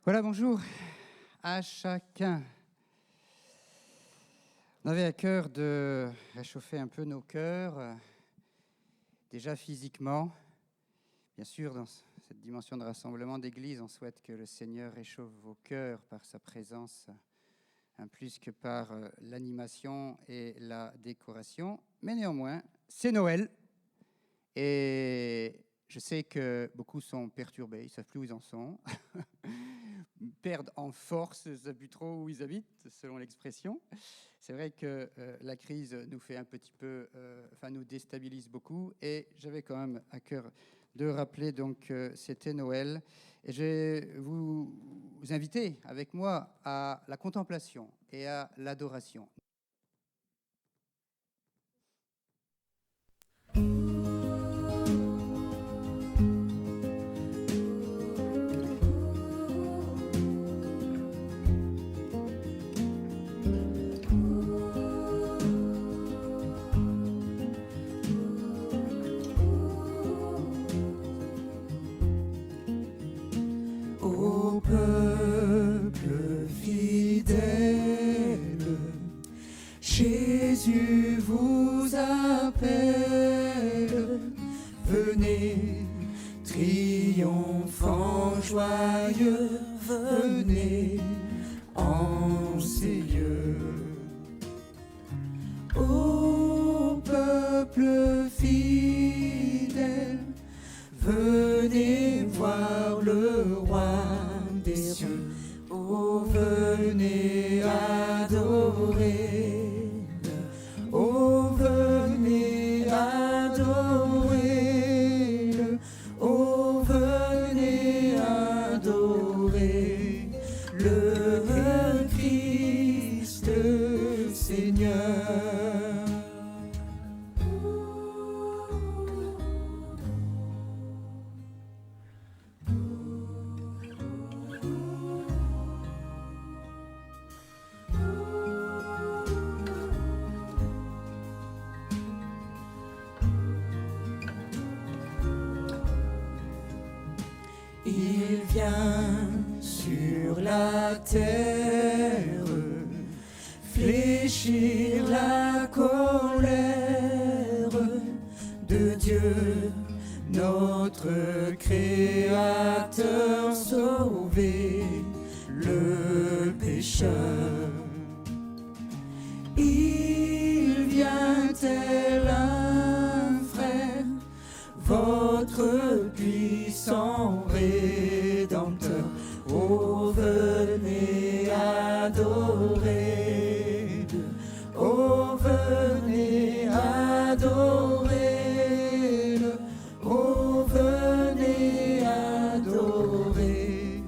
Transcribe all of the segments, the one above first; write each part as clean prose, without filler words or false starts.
Voilà, bonjour à chacun. On avait à cœur de réchauffer un peu nos cœurs, déjà physiquement. Bien sûr, dans cette dimension de rassemblement d'église, on souhaite que le Seigneur réchauffe vos cœurs par sa présence, plus que par l'animation et la décoration. Mais néanmoins, c'est Noël. Et je sais que beaucoup sont perturbés, ils ne savent plus où ils en sont, perdent en force, ne savent plus trop où ils habitent, selon l'expression. C'est vrai que la crise nous fait un petit peu, nous déstabilise beaucoup. Et j'avais quand même à cœur de rappeler donc c'était Noël. Et je vais vous inviter avec moi à la contemplation et à l'adoration. Ô peuple fidèle, Jésus vous appelle. Venez, triomphant, joyeux, venez en ces lieux. Ô peuple fidèle, venez voir le roi des cieux. Oh, venez adorer. Oh, venez adorer. Oh, venez adorer le Christ Seigneur. Il vient sur la terre fléchir la colère de Dieu, notre Créateur, sauver le pécheur. Il vient tel un frère, votre puissant Rédempteur. Oh, venez adorer. Oh, venez adorer. Oh, venez adorer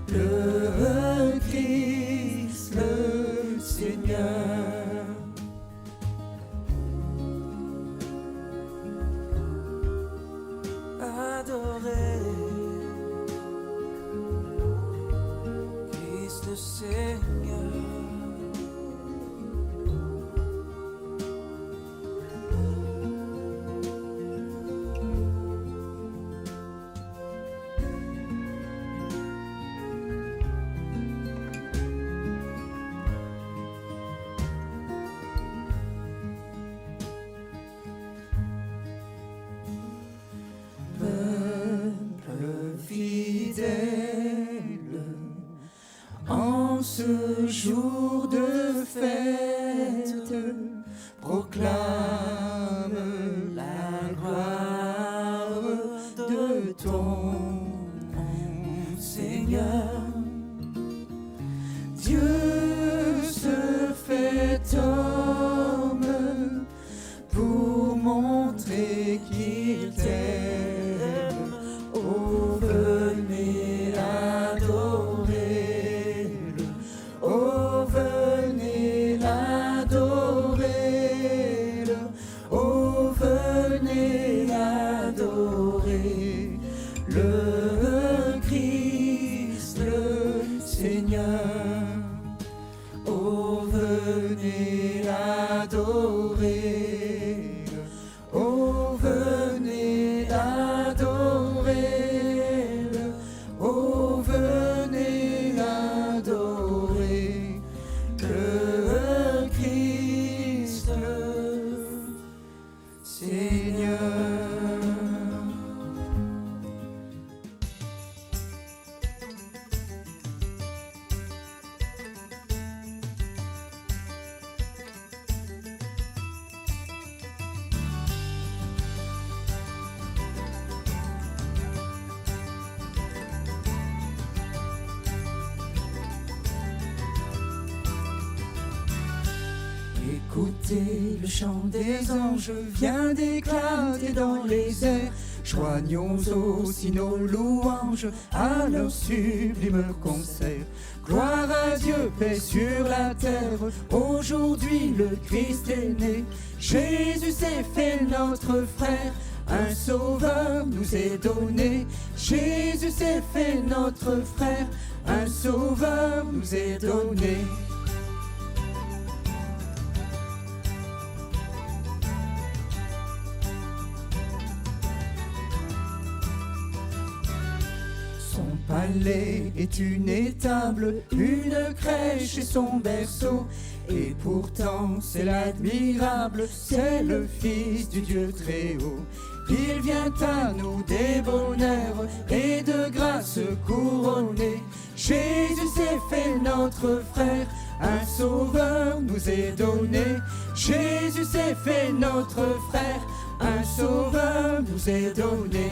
le Christ, le Seigneur. Adorer Christ le Seigneur. Peuple fidèle, en ce jour de fête, proclame la gloire de ton Seigneur. Dieu se fait homme pour montrer qu'il t'aime. Oh, venez adorer. Oh, venez l'adorer. Oh, venez adorer le Christ, le Seigneur. Oh, venez l'adorer. Oh, venez l'adorer. Oh, venez Écoutez, le chant des anges vient d'éclater dans les airs. Joignons aussi nos louanges à leur sublime concert. Gloire à Dieu, paix sur la terre, aujourd'hui le Christ est né. Jésus s'est fait notre frère, un sauveur nous est donné. Jésus s'est fait notre frère, un sauveur nous est donné. Son palais est une étable, une crèche et son berceau. Et pourtant c'est l'admirable, c'est le Fils du Dieu très haut. Il vient à nous des bonheurs et de grâce couronné. Jésus s'est fait notre frère, un sauveur nous est donné. Jésus s'est fait notre frère, un sauveur nous est donné.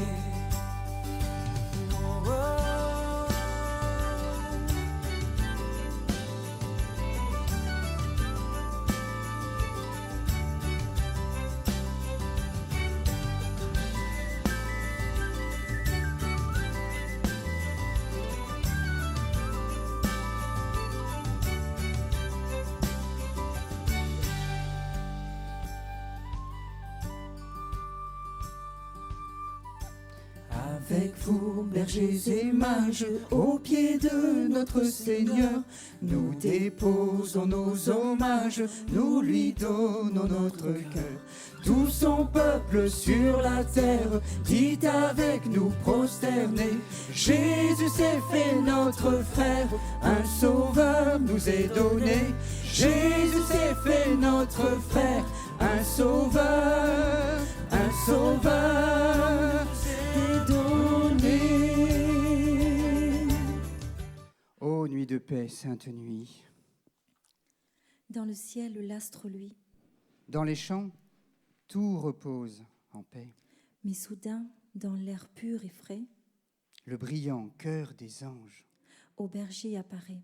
Avec vous, bergers et mages, au pied de notre Seigneur, nous déposons nos hommages, nous lui donnons notre cœur. Tout son peuple sur la terre, dit avec nous prosterné. Jésus s'est fait notre frère, un sauveur nous est donné. Jésus s'est fait notre frère, un sauveur est donné. Ô nuit de paix, sainte nuit. Dans le ciel, l'astre luit. Dans les champs, tout repose en paix. Mais soudain, dans l'air pur et frais, Le brillant cœur des anges. au berger apparaît.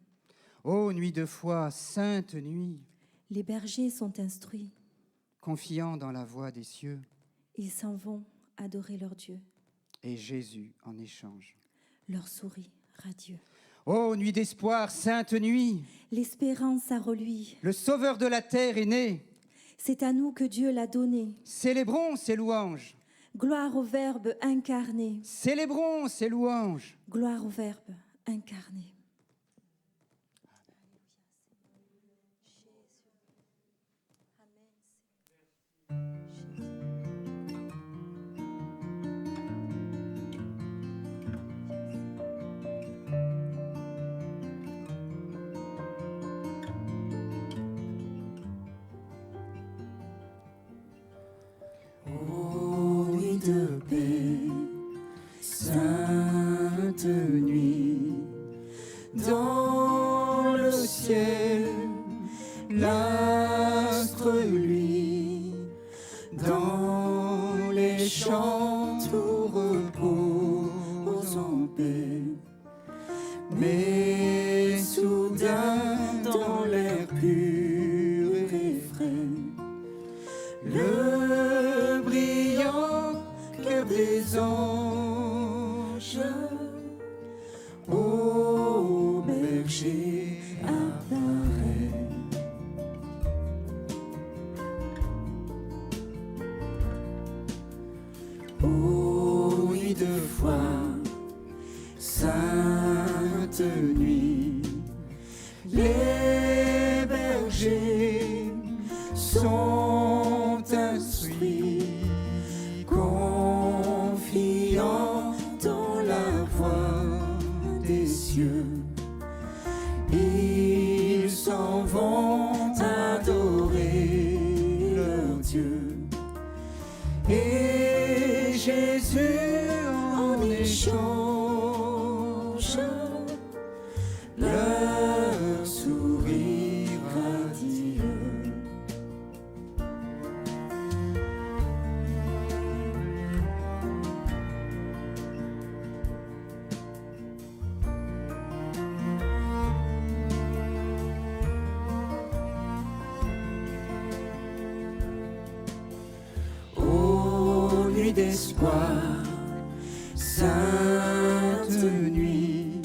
Ô nuit de foi, sainte nuit, Les bergers sont instruits. confiant dans la voix des cieux, Ils s'en vont adorer leur Dieu. et Jésus en échange. Leur sourit radieux. Ô nuit d'espoir, sainte nuit, L'espérance a reluit. le Sauveur de la terre est né. C'est à nous que Dieu l'a donné. Célébrons ses louanges, Gloire au Verbe incarné. célébrons ses louanges. Gloire au Verbe incarné. Ô nuit de paix, sainte nuit, dans le ciel, l'astre luit, dans les champs tout repose en paix. Mais soudain, dans l'air pur et frais, le brillant cœur des anges au berger apparaît. Ô nuit de foi, sainte nuit, les bergers sont instruits, confiants dans la voix des cieux. Ils s'en vont adorer leur Dieu. Et Jésus en échange leur sourire radieux. nuit d'espoir, sainte nuit,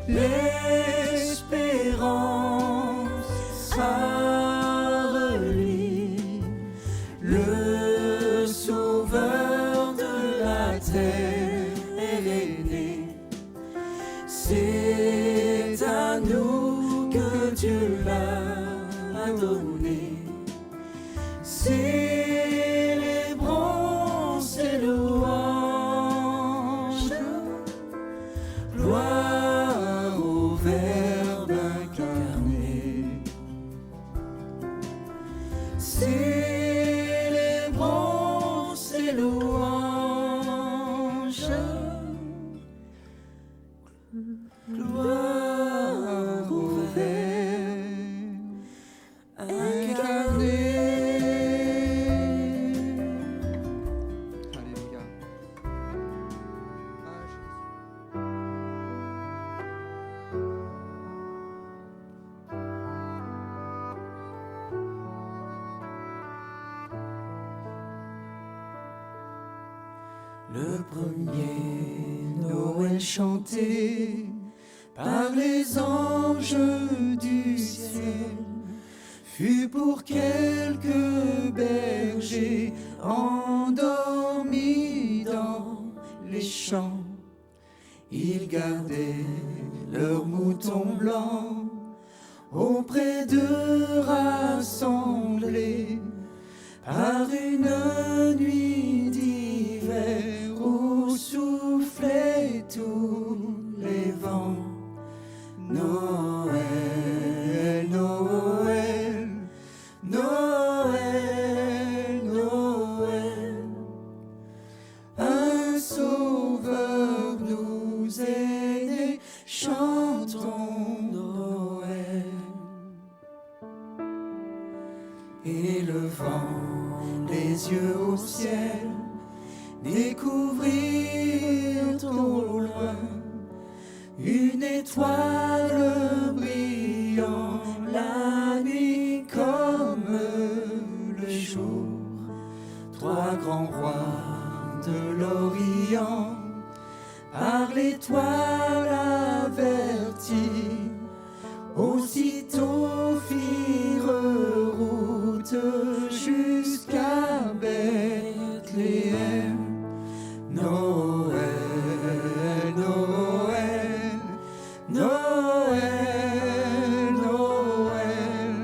l'espérance à lui, le sauveur de la terre est né. C'est à nous que Dieu l'a donné. Célébrons ses louanges, gloire au Verbe incarné. Célébrons ses louanges, gloire au Verbe incarné. Alléluia. Ah, Le premier Noël chanté par les anges du ciel fut pour quelques bergers endormis dans les champs. Ils gardaient leurs moutons blancs auprès d'eux rassemblés par une nuit d'hiver où soufflaient tous les vents. Noël, Noël, Noël, Noël, un sauveur nous est né, chantons Noël. Élevant les yeux au ciel, découvrirent au loin une étoile brillant la nuit comme le jour. Trois grands rois de l'Orient par l'étoile avertis aussitôt firent route jusqu'à Bethléem. Noël, Noël, Noël, Noël,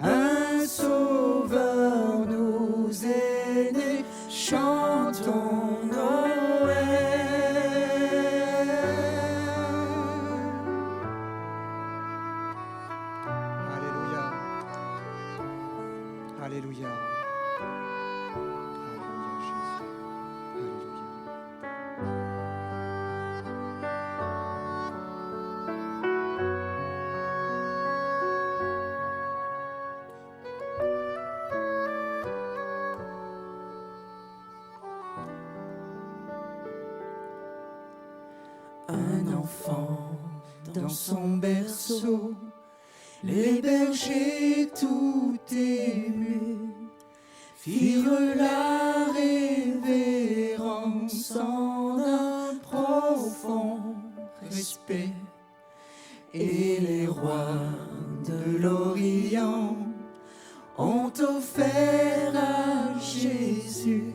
un sauveur nous est né, chantons Noël. Alléluia. Alléluia. Alléluia, Jésus. Alléluia. Un enfant dans son berceau, les bergers tout émus firent la révérence en un profond respect. Et les rois de l'Orient ont offert à Jésus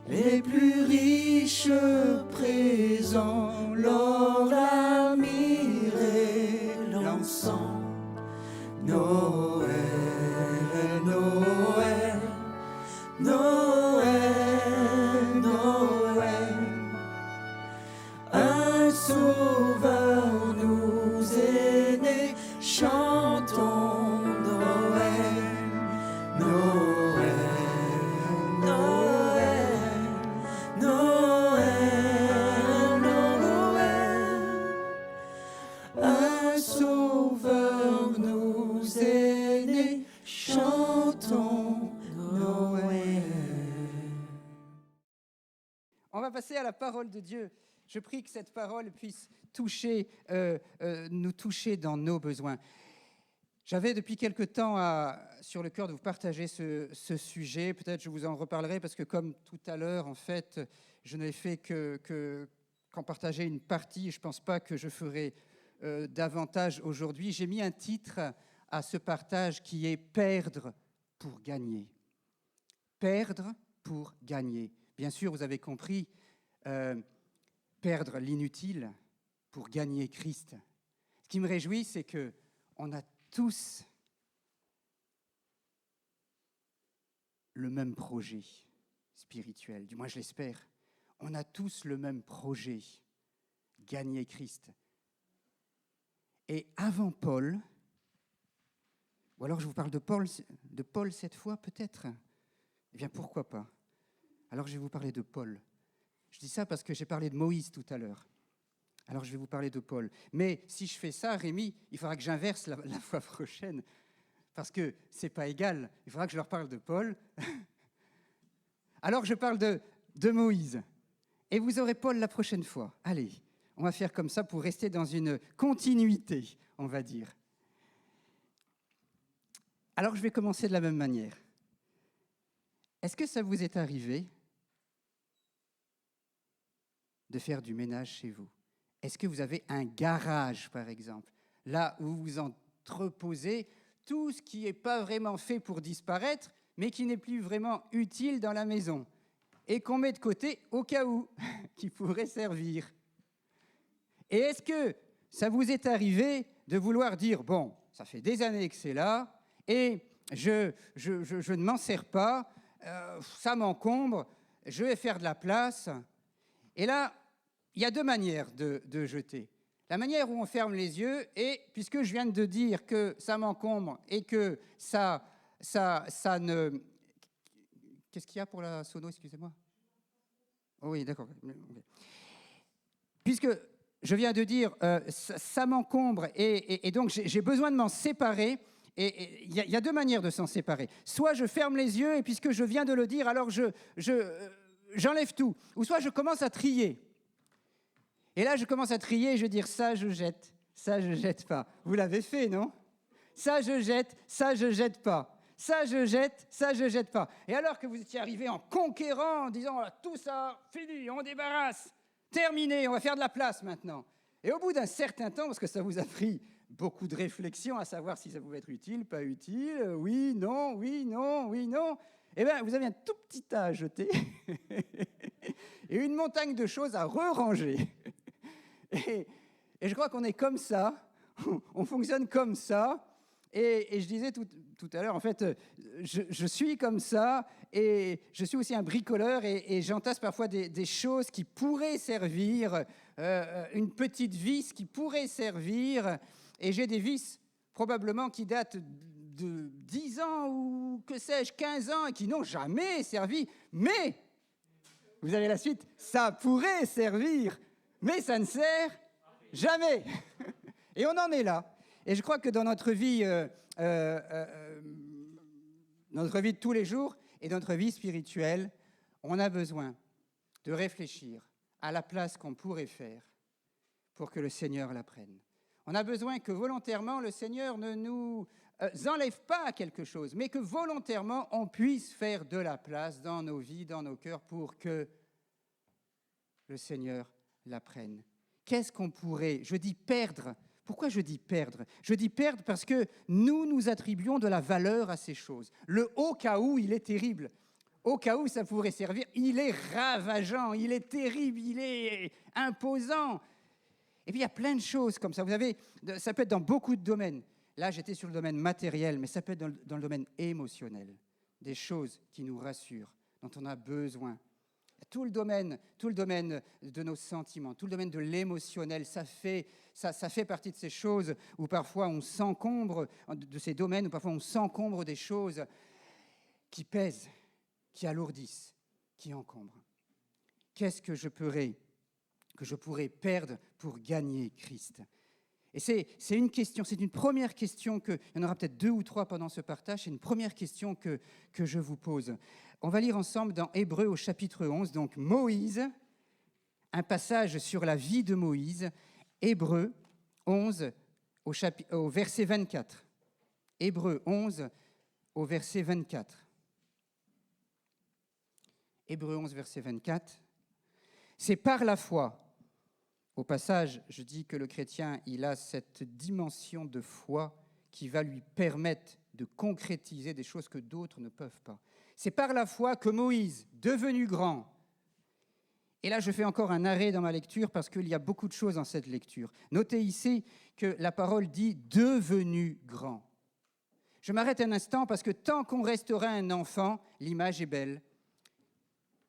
les plus riches présents, l'or, la myrrhe et l'encens. Noël, Noël, Noël, Noël, un sauveur nous est né, chantons Noël, Noël, Noël, Noël, Noël, un sauveur nous est né, chantons Noël. On va passer à la parole de Dieu. Je prie que cette parole puisse toucher, nous toucher dans nos besoins. J'avais depuis quelque temps sur le cœur de vous partager ce sujet. Peut-être je vous en reparlerai parce que comme tout à l'heure, en fait, je n'ai fait qu'en partager une partie. Je ne pense pas que je ferai davantage aujourd'hui. J'ai mis un titre à ce partage qui est « Perdre pour gagner ». Perdre pour gagner. Bien sûr, vous avez compris, perdre l'inutile pour gagner Christ. Ce qui me réjouit, c'est qu'on a tous le même projet spirituel, du moins je l'espère. On a tous le même projet, gagner Christ. Et avant Paul, ou alors je vous parle de Paul cette fois peut-être, eh bien pourquoi pas? Alors je vais vous parler de Paul. Je dis ça parce que j'ai parlé de Moïse tout à l'heure. Alors je vais vous parler de Paul. Mais si je fais ça, Rémi, il faudra que j'inverse la fois prochaine, parce que c'est pas égal. Il faudra que je leur parle de Paul. Alors je parle de Moïse. Et vous aurez Paul la prochaine fois. Allez, on va faire comme ça pour rester dans une continuité, on va dire. Alors je vais commencer de la même manière. Est-ce que ça vous est arrivé de faire du ménage chez vous? Est-ce que vous avez un garage, par exemple, là où vous entreposez tout ce qui n'est pas vraiment fait pour disparaître, mais qui n'est plus vraiment utile dans la maison, et qu'on met de côté au cas où, qui pourrait servir? Et est-ce que ça vous est arrivé de vouloir dire, bon, ça fait des années que c'est là, et je ne m'en sers pas, ça m'encombre, je vais faire de la place, et là, il y a deux manières de jeter. La manière où on ferme les yeux, et puisque je viens de dire que ça m'encombre et que ça ne... Qu'est-ce qu'il y a pour la sono, excusez-moi? Oh oui, d'accord. Puisque je viens de dire ça m'encombre et donc j'ai besoin de m'en séparer, et il y a deux manières de s'en séparer. Soit je ferme les yeux et puisque je viens de le dire, alors j'enlève tout. Ou soit je commence à trier. Et là, je commence à trier et je vais dire ça, je jette pas. Vous l'avez fait, non? Ça, je jette pas. Ça, je jette pas. Et alors que vous étiez arrivé en conquérant, en disant tout ça, fini, on débarrasse, terminé, on va faire de la place maintenant. Et au bout d'un certain temps, parce que ça vous a pris beaucoup de réflexion à savoir si ça pouvait être utile, pas utile, oui, non, oui, non, oui, non, eh bien, vous avez un tout petit tas à jeter et une montagne de choses à re-ranger. Et je crois qu'on est comme ça, on fonctionne comme ça, et je disais tout à l'heure, en fait, je suis comme ça, et je suis aussi un bricoleur, et j'entasse parfois des choses qui pourraient servir, une petite vis qui pourrait servir, et j'ai des vis probablement qui datent de 10 ans, ou que sais-je, 15 ans, et qui n'ont jamais servi, mais, vous avez la suite, ça pourrait servir, mais ça ne sert jamais. Et on en est là. Et je crois que dans notre vie de tous les jours et notre vie spirituelle, on a besoin de réfléchir à la place qu'on pourrait faire pour que le Seigneur la prenne. On a besoin que volontairement le Seigneur ne nous enlève pas quelque chose, mais que volontairement on puisse faire de la place dans nos vies, dans nos cœurs, pour que le Seigneur la prenne. Qu'est-ce qu'on pourrait, je dis perdre. Pourquoi je dis perdre? Je dis perdre parce que nous attribuons de la valeur à ces choses. Le au cas où, il est terrible. Au cas où ça pourrait servir, il est ravageant, il est terrible, il est imposant. Et puis il y a plein de choses comme ça. Vous savez, ça peut être dans beaucoup de domaines. Là, j'étais sur le domaine matériel, mais ça peut être dans le domaine émotionnel. Des choses qui nous rassurent, dont on a besoin. Tout le domaine de nos sentiments, tout le domaine de l'émotionnel, ça fait partie de ces choses où parfois on s'encombre, de ces domaines où parfois on s'encombre des choses qui pèsent, qui alourdissent, qui encombrent. Qu'est-ce que je pourrais perdre pour gagner Christ? Et c'est une question, c'est une première question il y en aura peut-être 2 ou 3 pendant ce partage, c'est une première question que je vous pose. On va lire ensemble dans Hébreux au chapitre 11, donc Moïse, un passage sur la vie de Moïse, Hébreux 11 au verset 24. Hébreux 11 au verset 24. Hébreux 11, verset 24. C'est par la foi. Au passage, je dis que le chrétien, il a cette dimension de foi qui va lui permettre de concrétiser des choses que d'autres ne peuvent pas. C'est par la foi que Moïse, devenu grand, et là je fais encore un arrêt dans ma lecture parce qu'il y a beaucoup de choses dans cette lecture. Notez ici que la parole dit « devenu grand ». Je m'arrête un instant parce que tant qu'on restera un enfant, l'image est belle,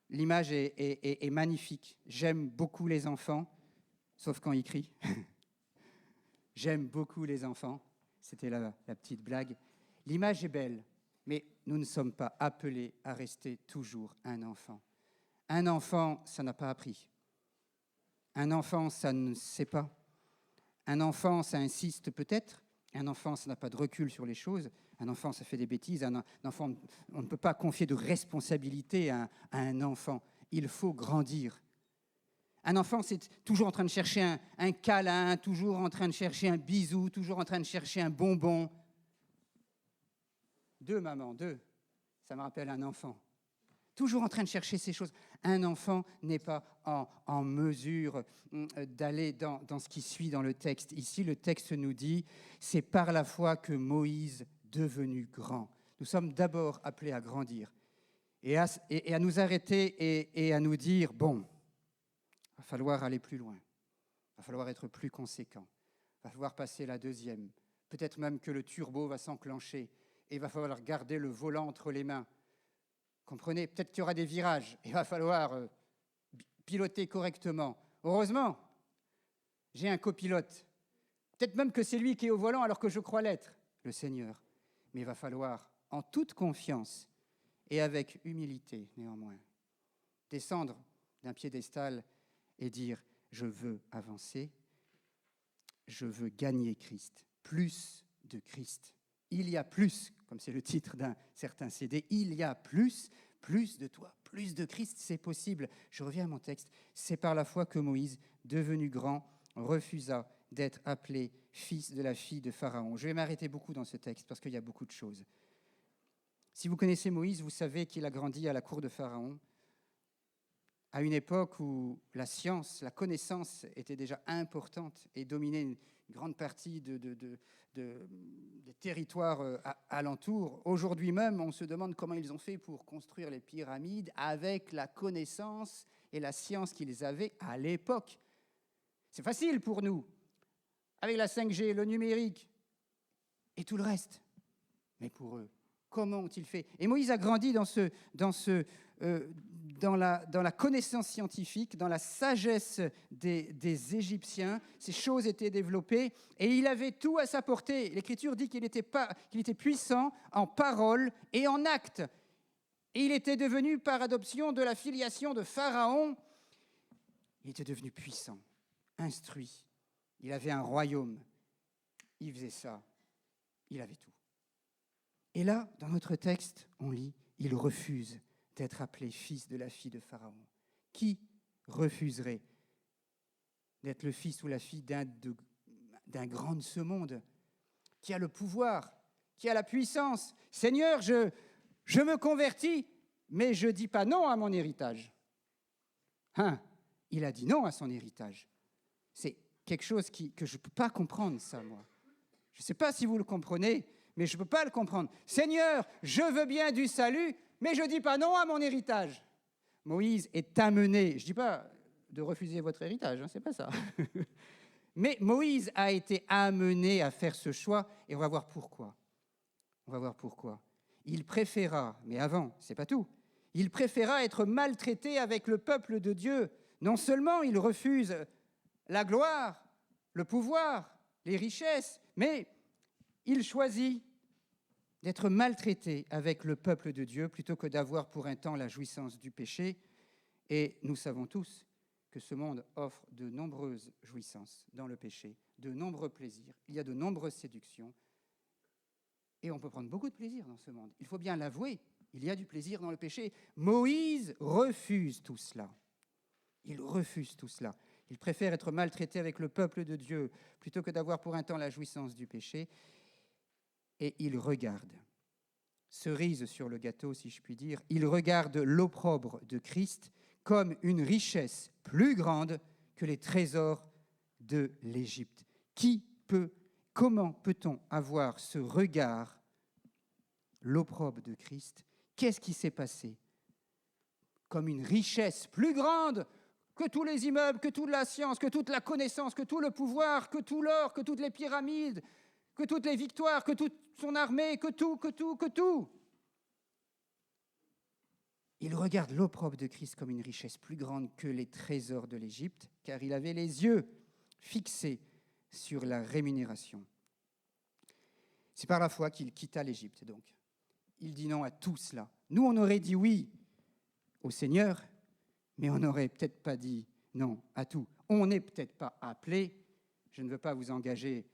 l'image est magnifique. J'aime beaucoup les enfants, sauf quand ils crient. J'aime beaucoup les enfants, c'était la petite blague. L'image est belle, mais nous ne sommes pas appelés à rester toujours un enfant. Un enfant, ça n'a pas appris. Un enfant, ça ne sait pas. Un enfant, ça insiste peut-être. Un enfant, ça n'a pas de recul sur les choses. Un enfant, ça fait des bêtises. Un enfant, on ne peut pas confier de responsabilité à un enfant. Il faut grandir. Un enfant, c'est toujours en train de chercher un câlin, toujours en train de chercher un bisou, toujours en train de chercher un bonbon. Deux, maman, deux. Ça me rappelle un enfant. Toujours en train de chercher ces choses. Un enfant n'est pas en mesure d'aller dans ce qui suit dans le texte. Ici, le texte nous dit, c'est par la foi que Moïse, devenu grand. Nous sommes d'abord appelés à grandir et à nous arrêter et à nous dire, bon, il va falloir aller plus loin, il va falloir être plus conséquent, il va falloir passer la deuxième, peut-être même que le turbo va s'enclencher et il va falloir garder le volant entre les mains. Comprenez, peut-être qu'il y aura des virages, il va falloir piloter correctement. Heureusement, j'ai un copilote. Peut-être même que c'est lui qui est au volant alors que je crois l'être, le Seigneur. Mais il va falloir, en toute confiance et avec humilité néanmoins, descendre d'un piédestal et dire « Je veux avancer, je veux gagner Christ, plus de Christ. Il y a plus ». Comme c'est le titre d'un certain CD, il y a plus de toi, plus de Christ, c'est possible. Je reviens à mon texte. C'est par la foi que Moïse, devenu grand, refusa d'être appelé fils de la fille de Pharaon. Je vais m'arrêter beaucoup dans ce texte parce qu'il y a beaucoup de choses. Si vous connaissez Moïse, vous savez qu'il a grandi à la cour de Pharaon, à une époque où la science, la connaissance était déjà importante et dominait une grande partie des territoires alentours. Aujourd'hui même, on se demande comment ils ont fait pour construire les pyramides avec la connaissance et la science qu'ils avaient à l'époque. C'est facile pour nous, avec la 5G, le numérique et tout le reste. Mais pour eux, comment ont-ils fait? Et Moïse a grandi dans la connaissance scientifique, dans la sagesse des Égyptiens. Ces choses étaient développées et il avait tout à sa portée. L'Écriture dit qu'il était puissant en parole et en acte. Et il était devenu, par adoption de la filiation de Pharaon, il était devenu puissant, instruit. Il avait un royaume. Il faisait ça. Il avait tout. Et là, dans notre texte, on lit, il refuse d'être appelé fils de la fille de Pharaon. Qui refuserait d'être le fils ou la fille d'un grand de ce monde, qui a le pouvoir, qui a la puissance? Seigneur, je me convertis, mais je ne dis pas non à mon héritage. Il a dit non à son héritage. C'est quelque chose que je ne peux pas comprendre, ça, moi. Je ne sais pas si vous le comprenez, mais je ne peux pas le comprendre. Seigneur, je veux bien du salut, mais je ne dis pas non à mon héritage. Moïse est amené, je ne dis pas de refuser votre héritage, c'est pas ça. Mais Moïse a été amené à faire ce choix, et on va voir pourquoi. On va voir pourquoi. Il préféra, mais avant, c'est pas tout, il préféra être maltraité avec le peuple de Dieu. Non seulement il refuse la gloire, le pouvoir, les richesses, mais il choisit d'être maltraité avec le peuple de Dieu plutôt que d'avoir pour un temps la jouissance du péché. Et nous savons tous que ce monde offre de nombreuses jouissances dans le péché, de nombreux plaisirs, il y a de nombreuses séductions, et on peut prendre beaucoup de plaisir dans ce monde. Il faut bien l'avouer, il y a du plaisir dans le péché. Moïse refuse tout cela. Il refuse tout cela. Il préfère être maltraité avec le peuple de Dieu plutôt que d'avoir pour un temps la jouissance du péché. et il regarde. Cerise sur le gâteau, si je puis dire, il regarde l'opprobre de Christ comme une richesse plus grande que les trésors de l'Égypte. Comment peut-on avoir ce regard, l'opprobre de Christ? Qu'est-ce qui s'est passé? Comme une richesse plus grande que tous les immeubles, que toute la science, que toute la connaissance, que tout le pouvoir, que tout l'or, que toutes les pyramides, que toutes les victoires, que toute son armée, que tout. Il regarde l'opprobre de Christ comme une richesse plus grande que les trésors de l'Égypte, car il avait les yeux fixés sur la rémunération. C'est par la foi qu'il quitta l'Égypte, donc. Il dit non à tout cela. Nous, on aurait dit oui au Seigneur, mais on n'aurait peut-être pas dit non à tout. On n'est peut-être pas appelé, je ne veux pas vous engager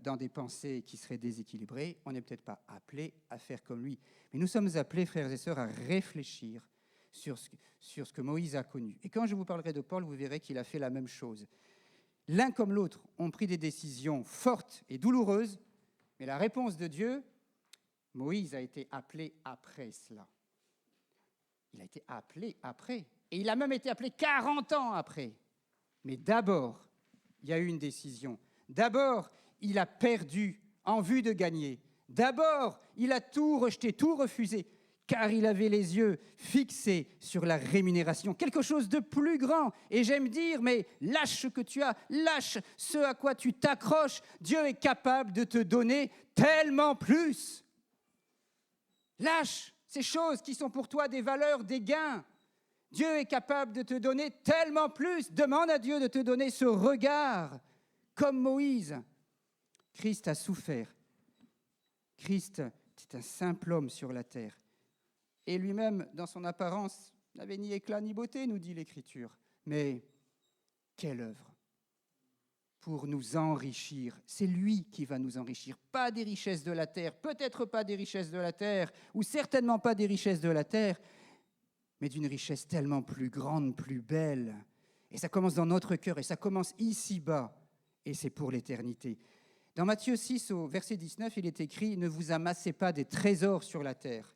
dans des pensées qui seraient déséquilibrées, on n'est peut-être pas appelé à faire comme lui. Mais nous sommes appelés, frères et sœurs, à réfléchir sur ce que Moïse a connu. Et quand je vous parlerai de Paul, vous verrez qu'il a fait la même chose. L'un comme l'autre ont pris des décisions fortes et douloureuses, mais la réponse de Dieu, Moïse a été appelé après cela. Il a été appelé après. Et il a même été appelé 40 ans après. Mais d'abord, il y a eu une décision. D'abord, il a perdu en vue de gagner. D'abord, il a tout rejeté, tout refusé, car il avait les yeux fixés sur la rémunération, quelque chose de plus grand. Et j'aime dire, mais lâche ce que tu as, lâche ce à quoi tu t'accroches. Dieu est capable de te donner tellement plus. Lâche ces choses qui sont pour toi des valeurs, des gains. Dieu est capable de te donner tellement plus. Demande à Dieu de te donner ce regard, comme Moïse. Christ a souffert. Christ était un simple homme sur la terre. Et lui-même, dans son apparence, n'avait ni éclat ni beauté, nous dit l'Écriture. Mais quelle œuvre pour nous enrichir. C'est lui qui va nous enrichir. Pas des richesses de la terre, peut-être pas des richesses de la terre, ou certainement pas des richesses de la terre, mais d'une richesse tellement plus grande, plus belle. Et ça commence dans notre cœur, et ça commence ici-bas, et c'est pour l'éternité. Dans Matthieu 6, au verset 19, il est écrit « Ne vous amassez pas des trésors sur la terre,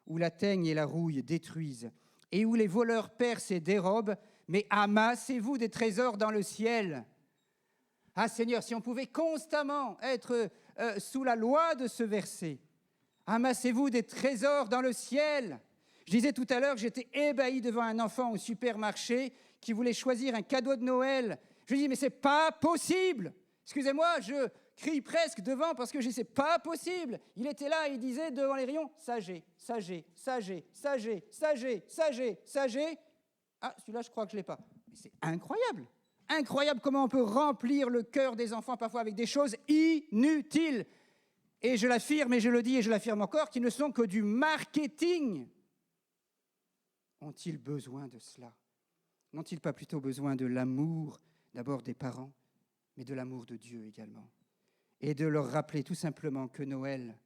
où la teigne et la rouille détruisent, et où les voleurs percent et dérobent, mais amassez-vous des trésors dans le ciel. » Ah Seigneur, si on pouvait constamment être sous la loi de ce verset, amassez-vous des trésors dans le ciel. Je disais tout à l'heure que j'étais ébahi devant un enfant au supermarché qui voulait choisir un cadeau de Noël. Je lui dis, mais c'est pas possible. Excusez-moi, je crie presque devant parce que je dis, c'est pas possible. Il était là et il disait devant les rayons, sagé. Ah, celui-là, je crois que je ne l'ai pas. Mais c'est incroyable. Incroyable comment on peut remplir le cœur des enfants parfois avec des choses inutiles. Et je l'affirme et je le dis et je l'affirme encore, qui ne sont que du marketing. Ont-ils besoin de cela? N'ont-ils pas plutôt besoin de l'amour, d'abord des parents, mais de l'amour de Dieu également? Et de leur rappeler tout simplement que Noël,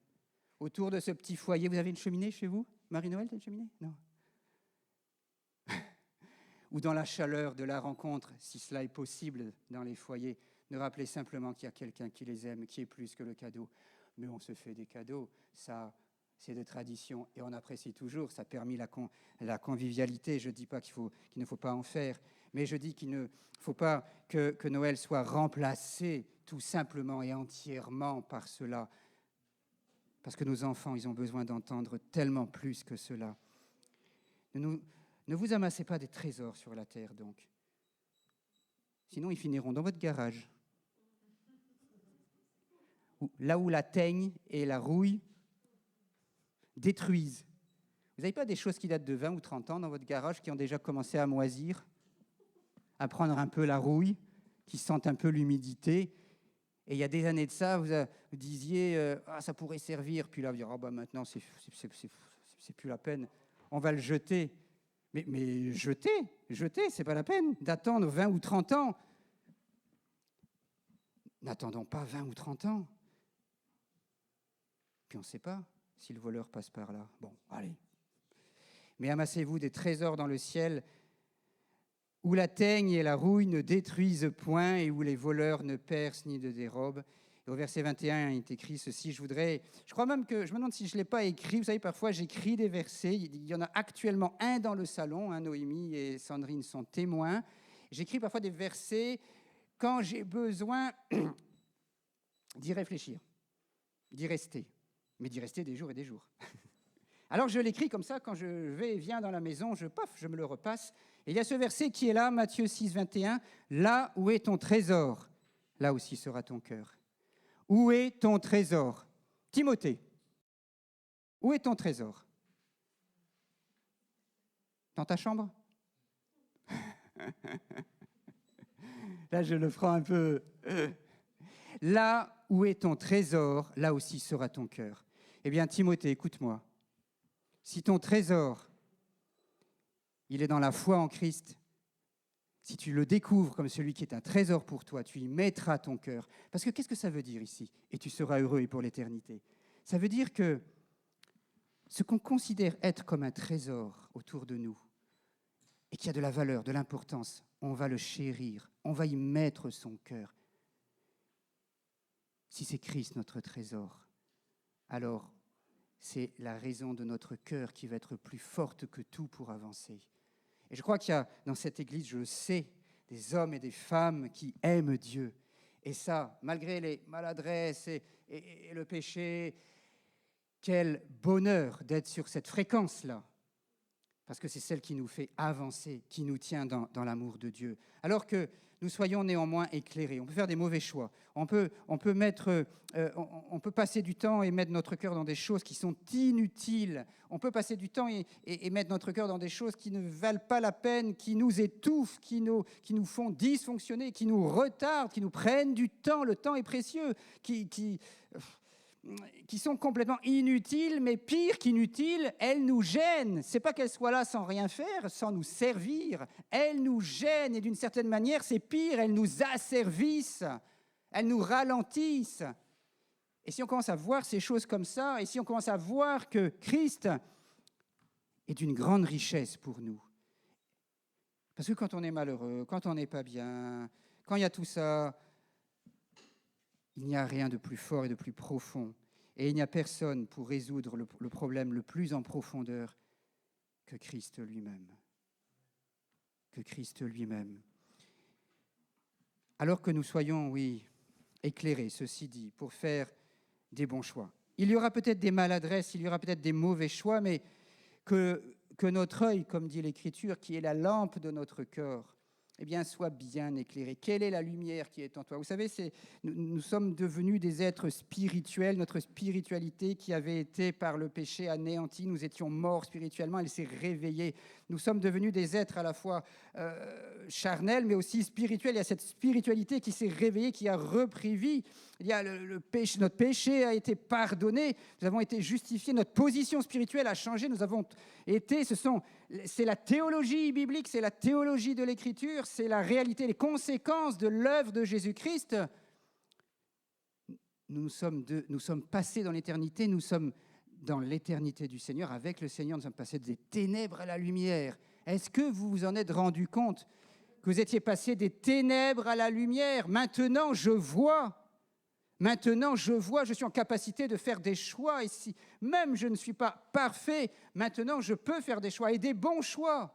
autour de ce petit foyer, vous avez une cheminée chez vous? Marie-Noël, tu as une cheminée? Non. Ou dans la chaleur de la rencontre, si cela est possible dans les foyers, de rappeler simplement qu'il y a quelqu'un qui les aime, qui est plus que le cadeau. Mais on se fait des cadeaux, ça, c'est de tradition, et on apprécie toujours, ça permet la convivialité. Je ne dis pas qu'il ne faut pas en faire, mais je dis qu'il ne faut pas que Noël soit remplacé tout simplement et entièrement par cela. Parce que nos enfants, ils ont besoin d'entendre tellement plus que cela. Ne vous amassez pas des trésors sur la terre, donc. Sinon, ils finiront dans votre garage. Là où la teigne et la rouille détruisent. Vous n'avez pas des choses qui datent de 20 ou 30 ans dans votre garage qui ont déjà commencé à moisir, à prendre un peu la rouille, qui sentent un peu l'humidité. Et il y a des années de ça, vous disiez ça pourrait servir. Puis là, vous direz maintenant, c'est plus la peine. On va le jeter. Mais jeter, c'est pas la peine d'attendre 20 ou 30 ans. N'attendons pas 20 ou 30 ans. Puis on ne sait pas si le voleur passe par là. Bon, allez. Mais amassez-vous des trésors dans le ciel où la teigne et la rouille ne détruisent point et où les voleurs ne percent ni ne dérobent. Et au verset 21, il est écrit ceci, je crois même que, je me demande si je ne l'ai pas écrit, vous savez, parfois j'écris des versets, il y en a actuellement un dans le salon, Noémie et Sandrine sont témoins, j'écris parfois des versets quand j'ai besoin d'y réfléchir, d'y rester, mais d'y rester des jours et des jours. Alors je l'écris comme ça, quand je vais et viens dans la maison, je me le repasse, et il y a ce verset qui est là, Matthieu 6, 21, « Là où est ton trésor, là aussi sera ton cœur. » Où est ton trésor? Timothée, où est ton trésor? Dans ta chambre? Là, je le prends un peu. Là où est ton trésor, là aussi sera ton cœur. Eh bien, Timothée, écoute-moi. Si ton trésor, il est dans la foi en Christ, si tu le découvres comme celui qui est un trésor pour toi, tu y mettras ton cœur. Parce que qu'est-ce que ça veut dire ici? Et tu seras heureux et pour l'éternité. Ça veut dire que ce qu'on considère être comme un trésor autour de nous, et qui a de la valeur, de l'importance, on va le chérir, on va y mettre son cœur. Si c'est Christ notre trésor, alors c'est la raison de notre cœur qui va être plus forte que tout pour avancer. Et je crois qu'il y a dans cette église, je le sais, des hommes et des femmes qui aiment Dieu. Et ça, malgré les maladresses et le péché, quel bonheur d'être sur cette fréquence-là. Parce que c'est celle qui nous fait avancer, qui nous tient dans l'amour de Dieu. Alors que nous soyons néanmoins éclairés. On peut faire des mauvais choix. On peut passer du temps et mettre notre cœur dans des choses qui sont inutiles. On peut passer du temps et mettre notre cœur dans des choses qui ne valent pas la peine, qui nous étouffent, qui nous font dysfonctionner, qui nous retardent, qui nous prennent du temps. Le temps est précieux, qui sont complètement inutiles, mais pire qu'inutiles, elles nous gênent. Ce n'est pas qu'elles soient là sans rien faire, sans nous servir. Elles nous gênent et d'une certaine manière, c'est pire, elles nous asservissent, elles nous ralentissent. Et si on commence à voir ces choses comme ça, et si on commence à voir que Christ est d'une grande richesse pour nous, parce que quand on est malheureux, quand on n'est pas bien, quand il y a tout ça, il n'y a rien de plus fort et de plus profond. Et il n'y a personne pour résoudre le problème le plus en profondeur que Christ lui-même. Que Christ lui-même. Alors que nous soyons, oui, éclairés, ceci dit, pour faire des bons choix. Il y aura peut-être des maladresses, il y aura peut-être des mauvais choix, mais que notre œil, comme dit l'Écriture, qui est la lampe de notre corps, eh bien, sois bien éclairé. Quelle est la lumière qui est en toi? Vous savez, nous sommes devenus des êtres spirituels. Notre spiritualité qui avait été par le péché anéantie, nous étions morts spirituellement, elle s'est réveillée. Nous sommes devenus des êtres à la fois charnels, mais aussi spirituels. Il y a cette spiritualité qui s'est réveillée, qui a repris vie. Il y a notre péché a été pardonné, nous avons été justifiés, notre position spirituelle a changé, nous avons été, c'est la théologie biblique, c'est la théologie de l'Écriture, c'est la réalité, les conséquences de l'œuvre de Jésus-Christ. Nous sommes passés dans l'éternité, nous sommes dans l'éternité du Seigneur, avec le Seigneur, nous sommes passés des ténèbres à la lumière. Est-ce que vous vous en êtes rendu compte, que vous étiez passés des ténèbres à la lumière? Maintenant, je vois. Maintenant, je suis en capacité de faire des choix. Et si même je ne suis pas parfait, maintenant, je peux faire des choix et des bons choix.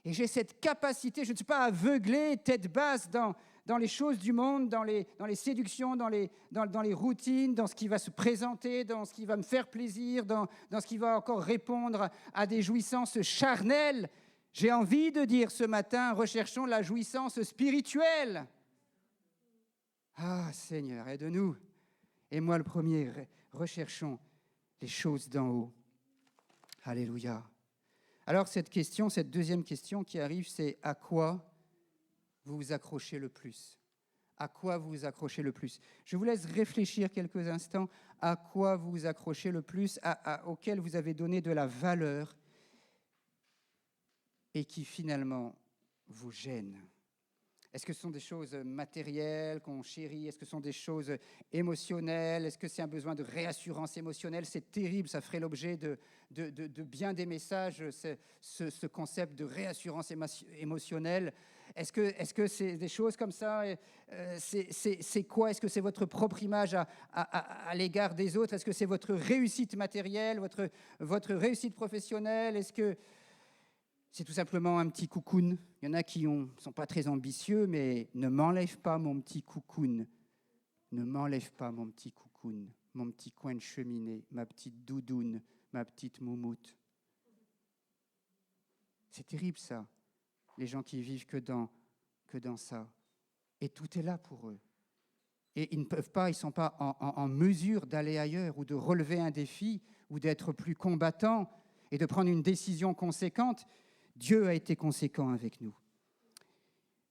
Et j'ai cette capacité, je ne suis pas aveuglé, tête basse dans les choses du monde, dans les séductions, dans les routines, dans ce qui va se présenter, dans ce qui va me faire plaisir, dans ce qui va encore répondre à des jouissances charnelles. J'ai envie de dire ce matin, recherchons la jouissance spirituelle. Ah, Seigneur, aide-nous. Et moi, le premier, recherchons les choses d'en haut. Alléluia. Alors, cette deuxième question qui arrive, c'est à quoi vous vous accrochez le plus? À quoi vous vous accrochez le plus? Je vous laisse réfléchir quelques instants à quoi vous vous accrochez le plus, auquel vous avez donné de la valeur et qui finalement vous gêne. Est-ce que ce sont des choses matérielles qu'on chérit? Est-ce que ce sont des choses émotionnelles? Est-ce que c'est un besoin de réassurance émotionnelle? C'est terrible, ça ferait l'objet de bien des messages, ce concept de réassurance émotionnelle. Est-ce que c'est des choses comme ça? C'est quoi? Est-ce que c'est votre propre image à l'égard des autres? Est-ce que c'est votre réussite matérielle, votre réussite professionnelle? Est-ce que c'est tout simplement un petit cocoon? Il y en a qui ne sont pas très ambitieux, mais ne m'enlève pas mon petit cocoon. Ne m'enlève pas mon petit cocoon, mon petit coin de cheminée, ma petite doudoune, ma petite moumoute. C'est terrible ça, les gens qui vivent que dans ça. Et tout est là pour eux. Et ils ne sont pas en mesure d'aller ailleurs ou de relever un défi ou d'être plus combattants et de prendre une décision conséquente. Dieu a été conséquent avec nous.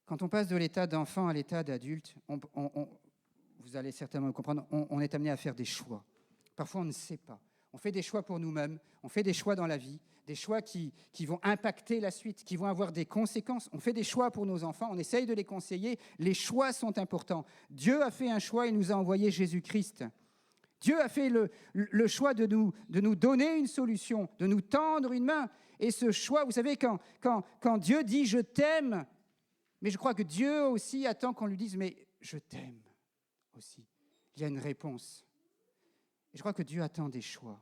Quand on passe de l'état d'enfant à l'état d'adulte, vous allez certainement comprendre, on est amené à faire des choix. Parfois, on ne sait pas. On fait des choix pour nous-mêmes, on fait des choix dans la vie, des choix qui vont impacter la suite, qui vont avoir des conséquences. On fait des choix pour nos enfants, on essaye de les conseiller. Les choix sont importants. Dieu a fait un choix, il nous a envoyé Jésus-Christ. Dieu a fait le choix de nous donner une solution, de nous tendre une main. Et ce choix, vous savez, quand Dieu dit « je t'aime », mais je crois que Dieu aussi attend qu'on lui dise « mais je t'aime aussi ». Il y a une réponse. Et je crois que Dieu attend des choix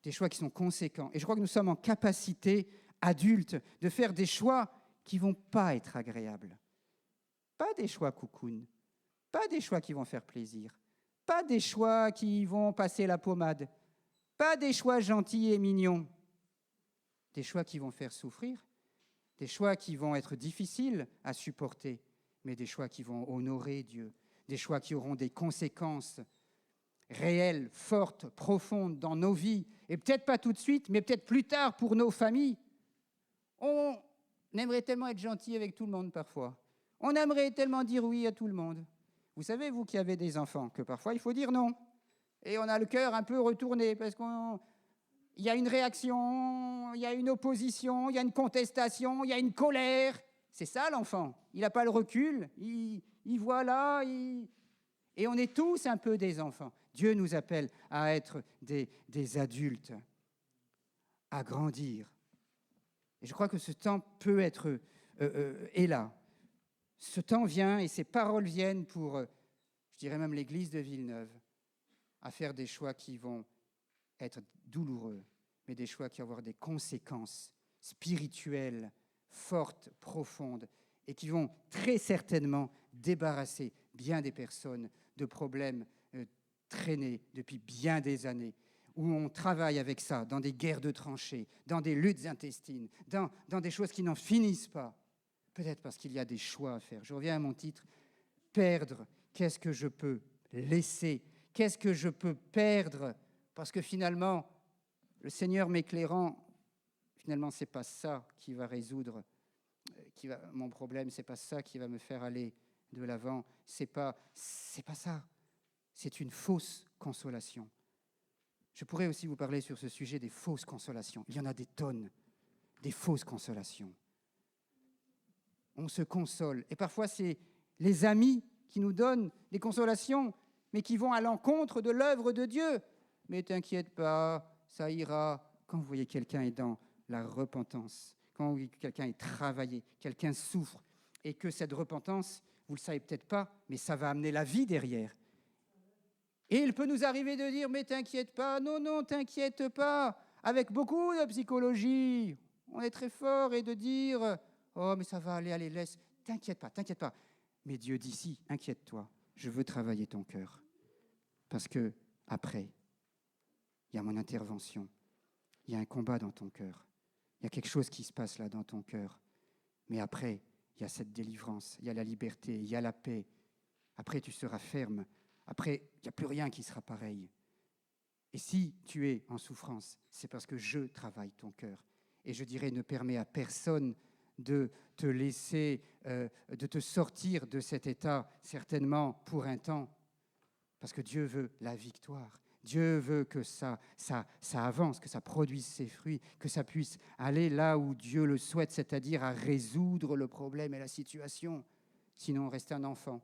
qui sont conséquents. Et je crois que nous sommes en capacité, adultes, de faire des choix qui ne vont pas être agréables. Pas des choix cocoon, pas des choix qui vont faire plaisir, pas des choix qui vont passer la pommade, pas des choix gentils et mignons, des choix qui vont faire souffrir, des choix qui vont être difficiles à supporter, mais des choix qui vont honorer Dieu, des choix qui auront des conséquences réelles, fortes, profondes dans nos vies, et peut-être pas tout de suite, mais peut-être plus tard pour nos familles. On aimerait tellement être gentil avec tout le monde parfois. On aimerait tellement dire oui à tout le monde. Vous savez, vous qui avez des enfants, que parfois il faut dire non. Et on a le cœur un peu retourné parce qu'il y a une réaction, il y a une opposition, il y a une contestation, il y a une colère. C'est ça l'enfant. Il n'a pas le recul, il voit là, et on est tous un peu des enfants. Dieu nous appelle à être des adultes, à grandir. Et je crois que ce temps peut être est là. Ce temps vient et ces paroles viennent pour, je dirais même l'église de Villeneuve, à faire des choix qui vont être douloureux, mais des choix qui vont avoir des conséquences spirituelles, fortes, profondes, et qui vont très certainement débarrasser bien des personnes de problèmes traînés depuis bien des années, où on travaille avec ça, dans des guerres de tranchées, dans des luttes intestines, dans des choses qui n'en finissent pas. Peut-être parce qu'il y a des choix à faire. Je reviens à mon titre. Perdre, qu'est-ce que je peux laisser? Qu'est-ce que je peux perdre? Parce que finalement, le Seigneur m'éclairant, finalement, ce n'est pas ça qui va résoudre mon problème, ce n'est pas ça qui va me faire aller de l'avant. C'est pas ça. C'est une fausse consolation. Je pourrais aussi vous parler sur ce sujet des fausses consolations. Il y en a des tonnes, des fausses consolations. On se console. Et parfois, c'est les amis qui nous donnent des consolations, mais qui vont à l'encontre de l'œuvre de Dieu. Mais t'inquiète pas, ça ira. Quand vous voyez quelqu'un est dans la repentance, quand vous voyez que quelqu'un est travaillé, quelqu'un souffre, et que cette repentance, vous ne le savez peut-être pas, mais ça va amener la vie derrière. Et il peut nous arriver de dire, mais t'inquiète pas, non, t'inquiète pas, avec beaucoup de psychologie, on est très fort, et de dire, oh, mais ça va aller, allez, laisse, t'inquiète pas. Mais Dieu dit, si, inquiète-toi, je veux travailler ton cœur. Parce que après, il y a mon intervention, il y a un combat dans ton cœur, il y a quelque chose qui se passe là dans ton cœur. Mais après, il y a cette délivrance, il y a la liberté, il y a la paix. Après, tu seras ferme. Après, il n'y a plus rien qui sera pareil. Et si tu es en souffrance, c'est parce que je travaille ton cœur. Et je dirais, ne permets à personne de te laisser, de te sortir de cet état, certainement pour un temps. Parce que Dieu veut la victoire. Dieu veut que ça avance, que ça produise ses fruits, que ça puisse aller là où Dieu le souhaite, c'est-à-dire à résoudre le problème et la situation. Sinon, on reste un enfant.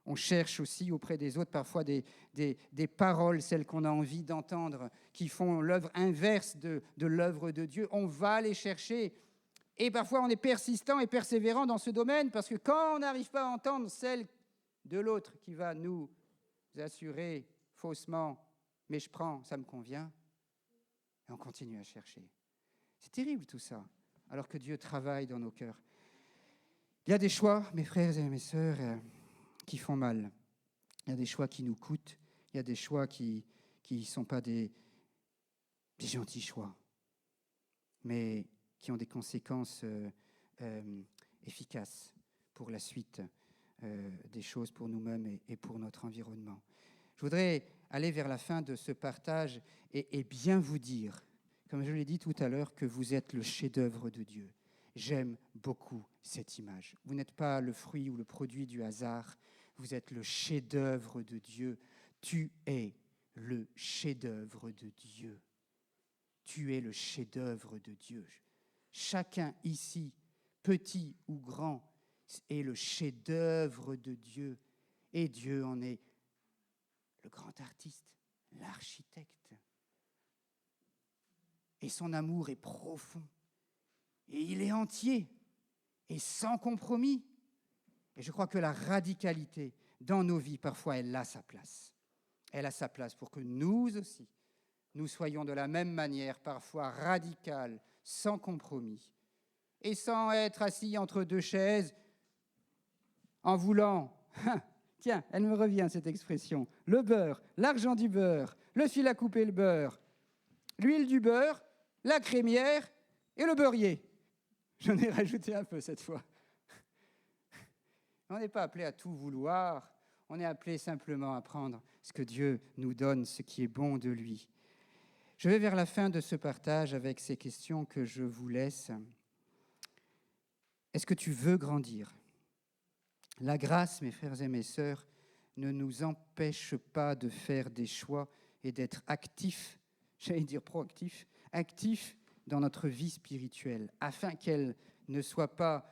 On cherche aussi auprès des autres parfois des paroles, celles qu'on a envie d'entendre, qui font l'œuvre inverse de l'œuvre de Dieu. On va les chercher. Et parfois, on est persistant et persévérant dans ce domaine, parce que quand on n'arrive pas à entendre celle de l'autre qui va nous assurer faussement, mais je prends, ça me convient, et on continue à chercher. C'est terrible tout ça, alors que Dieu travaille dans nos cœurs. Il y a des choix, mes frères et mes sœurs, qui font mal. Il y a des choix qui nous coûtent. Il y a des choix qui ne sont pas des gentils choix, mais qui ont des conséquences efficaces pour la suite des choses, pour nous-mêmes et pour notre environnement. Je voudrais aller vers la fin de ce partage et bien vous dire, comme je l'ai dit tout à l'heure, que vous êtes le chef-d'œuvre de Dieu. J'aime beaucoup cette image. Vous n'êtes pas le fruit ou le produit du hasard. Vous êtes le chef-d'œuvre de Dieu. Tu es le chef-d'œuvre de Dieu. Tu es le chef-d'œuvre de Dieu. Chacun ici, petit ou grand, est le chef-d'œuvre de Dieu. Et Dieu en est le grand artiste, l'architecte. Et son amour est profond. Et il est entier et sans compromis. Et je crois que la radicalité dans nos vies, parfois, elle a sa place. Elle a sa place pour que nous aussi, nous soyons de la même manière, parfois radicales, sans compromis, et sans être assis entre deux chaises, en voulant, tiens, elle me revient cette expression, le beurre, l'argent du beurre, le fil à couper le beurre, l'huile du beurre, la crémière et le beurrier. J'en ai rajouté un peu cette fois. On n'est pas appelé à tout vouloir, on est appelé simplement à prendre ce que Dieu nous donne, ce qui est bon de lui. Je vais vers la fin de ce partage avec ces questions que je vous laisse. Est-ce que tu veux grandir ? La grâce, mes frères et mes sœurs, ne nous empêche pas de faire des choix et d'être actifs, j'allais dire proactifs, actifs dans notre vie spirituelle, afin qu'elle ne soit pas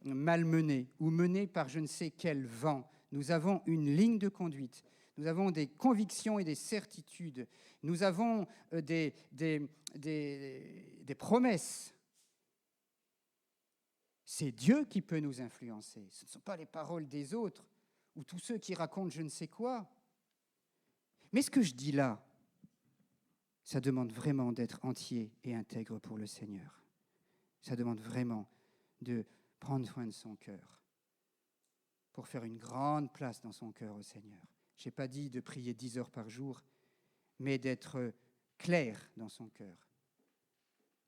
malmenée ou menée par je ne sais quel vent. Nous avons une ligne de conduite, nous avons des convictions et des certitudes, nous avons des promesses. C'est Dieu qui peut nous influencer. Ce ne sont pas les paroles des autres ou tous ceux qui racontent je ne sais quoi. Mais ce que je dis là, ça demande vraiment d'être entier et intègre pour le Seigneur. Ça demande vraiment de prendre soin de son cœur pour faire une grande place dans son cœur au Seigneur. Je n'ai pas dit de prier 10 heures par jour, mais d'être clair dans son cœur,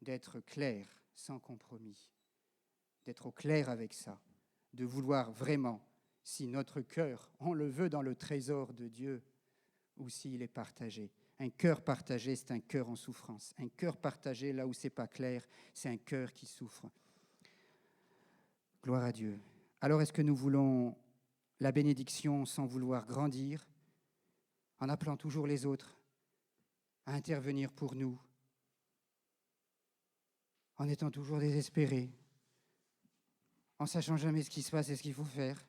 d'être clair sans compromis, d'être au clair avec ça, de vouloir vraiment, si notre cœur, on le veut dans le trésor de Dieu, ou s'il est partagé. Un cœur partagé, c'est un cœur en souffrance. Un cœur partagé, là où c'est pas clair, c'est un cœur qui souffre. Gloire à Dieu. Alors, est-ce que nous voulons la bénédiction sans vouloir grandir, en appelant toujours les autres à intervenir pour nous, en étant toujours désespérés, en sachant jamais ce qui se passe et ce qu'il faut faire?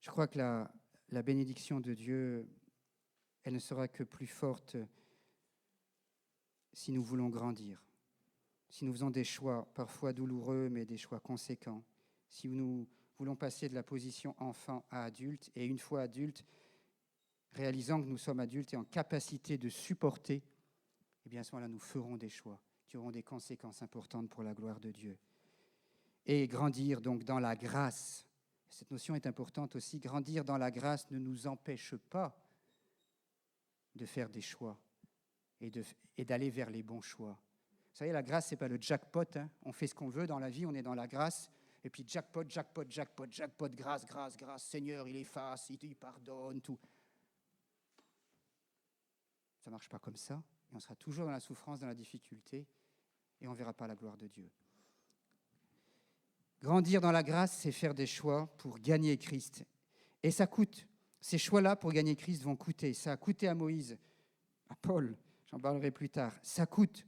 Je crois que la bénédiction de Dieu, elle ne sera que plus forte si nous voulons grandir, si nous faisons des choix parfois douloureux, mais des choix conséquents, si nous voulons passer de la position enfant à adulte, et une fois adulte, réalisant que nous sommes adultes et en capacité de supporter, eh bien à ce moment-là, nous ferons des choix qui auront des conséquences importantes pour la gloire de Dieu. Et grandir donc dans la grâce. Cette notion est importante aussi. Grandir dans la grâce ne nous empêche pas de faire des choix et d'aller vers les bons choix. Vous savez, la grâce, ce n'est pas le jackpot. Hein. On fait ce qu'on veut dans la vie, on est dans la grâce. Et puis jackpot, jackpot, jackpot, jackpot, grâce, grâce, grâce. Seigneur, il efface, il pardonne, tout. Ça ne marche pas comme ça. Et on sera toujours dans la souffrance, dans la difficulté. Et on ne verra pas la gloire de Dieu. Grandir dans la grâce, c'est faire des choix pour gagner Christ. Et ça coûte. Ces choix-là pour gagner Christ vont coûter. Ça a coûté à Moïse, à Paul, j'en parlerai plus tard. Ça coûte.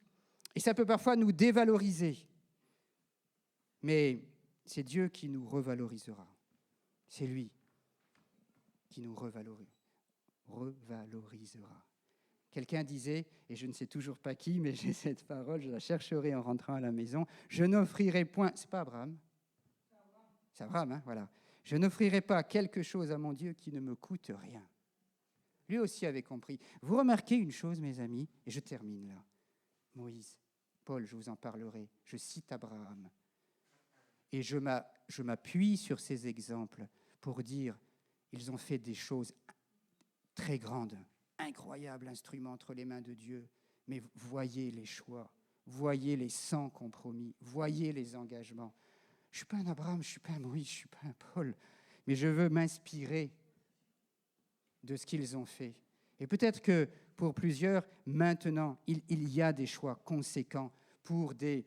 Et ça peut parfois nous dévaloriser. Mais c'est Dieu qui nous revalorisera. C'est lui qui nous revalorisera. Quelqu'un disait, et je ne sais toujours pas qui, mais j'ai cette parole, je la chercherai en rentrant à la maison, je n'offrirai point, c'est pas Abraham, c'est Abraham, hein, voilà. Je n'offrirai pas quelque chose à mon Dieu qui ne me coûte rien. Lui aussi avait compris. Vous remarquez une chose, mes amis, et je termine là. Moïse, Paul, je vous en parlerai, je cite Abraham. Et je m'appuie sur ces exemples pour dire, ils ont fait des choses très grandes, incroyables, instruments entre les mains de Dieu. Mais voyez les choix, voyez les 100 compromis, voyez les engagements. Je ne suis pas un Abraham, je ne suis pas un Moïse, je ne suis pas un Paul, mais je veux m'inspirer de ce qu'ils ont fait. Et peut-être que pour plusieurs, maintenant, il y a des choix conséquents pour des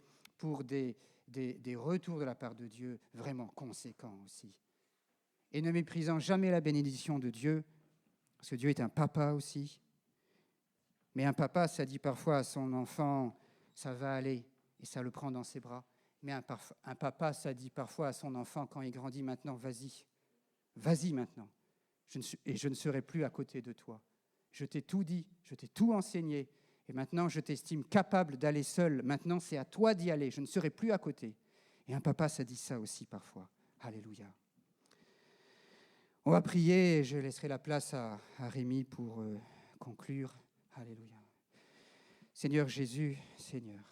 retours de la part de Dieu vraiment conséquents aussi. Et ne méprisant jamais la bénédiction de Dieu, parce que Dieu est un papa aussi. Mais un papa, ça dit parfois à son enfant, ça va aller, et ça le prend dans ses bras. Mais un papa, ça dit parfois à son enfant, quand il grandit, maintenant, vas-y maintenant. Je ne serai plus à côté de toi. Je t'ai tout dit, je t'ai tout enseigné, et maintenant je t'estime capable d'aller seul. Maintenant, c'est à toi d'y aller, je ne serai plus à côté. Et un papa, ça dit ça aussi parfois. Alléluia. On va prier, et je laisserai la place à Rémi pour conclure. Alléluia. Seigneur Jésus, Seigneur,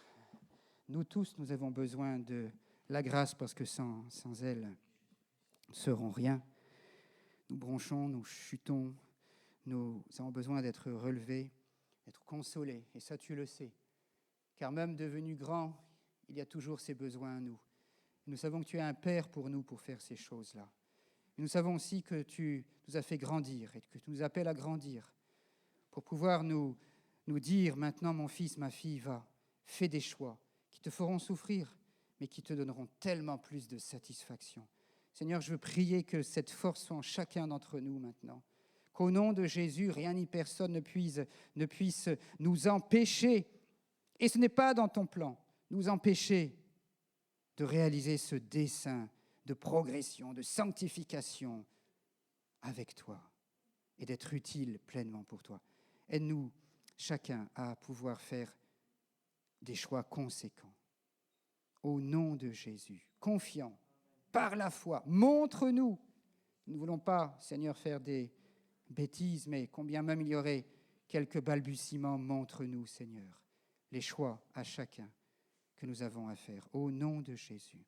nous tous, nous avons besoin de la grâce parce que sans elle, nous ne serons rien. Nous bronchons, nous chutons, nous avons besoin d'être relevés, d'être consolés. Et ça, tu le sais. Car même devenu grand, il y a toujours ces besoins à nous. Nous savons que tu es un Père pour nous pour faire ces choses-là. Et nous savons aussi que tu nous as fait grandir et que tu nous appelles à grandir pour pouvoir nous dire maintenant, mon fils, ma fille, va, fais des choix qui te feront souffrir, mais qui te donneront tellement plus de satisfaction. Seigneur, je veux prier que cette force soit en chacun d'entre nous maintenant. Qu'au nom de Jésus, rien ni personne ne puisse nous empêcher, et ce n'est pas dans ton plan, nous empêcher de réaliser ce dessein de progression, de sanctification avec toi et d'être utile pleinement pour toi. Aide-nous chacun à pouvoir faire des choix conséquents. Au nom de Jésus, confiant, par la foi, montre-nous. Nous ne voulons pas, Seigneur, faire des bêtises, mais combien même il y aurait quelques balbutiements, montre-nous, Seigneur, les choix à chacun que nous avons à faire. Au nom de Jésus.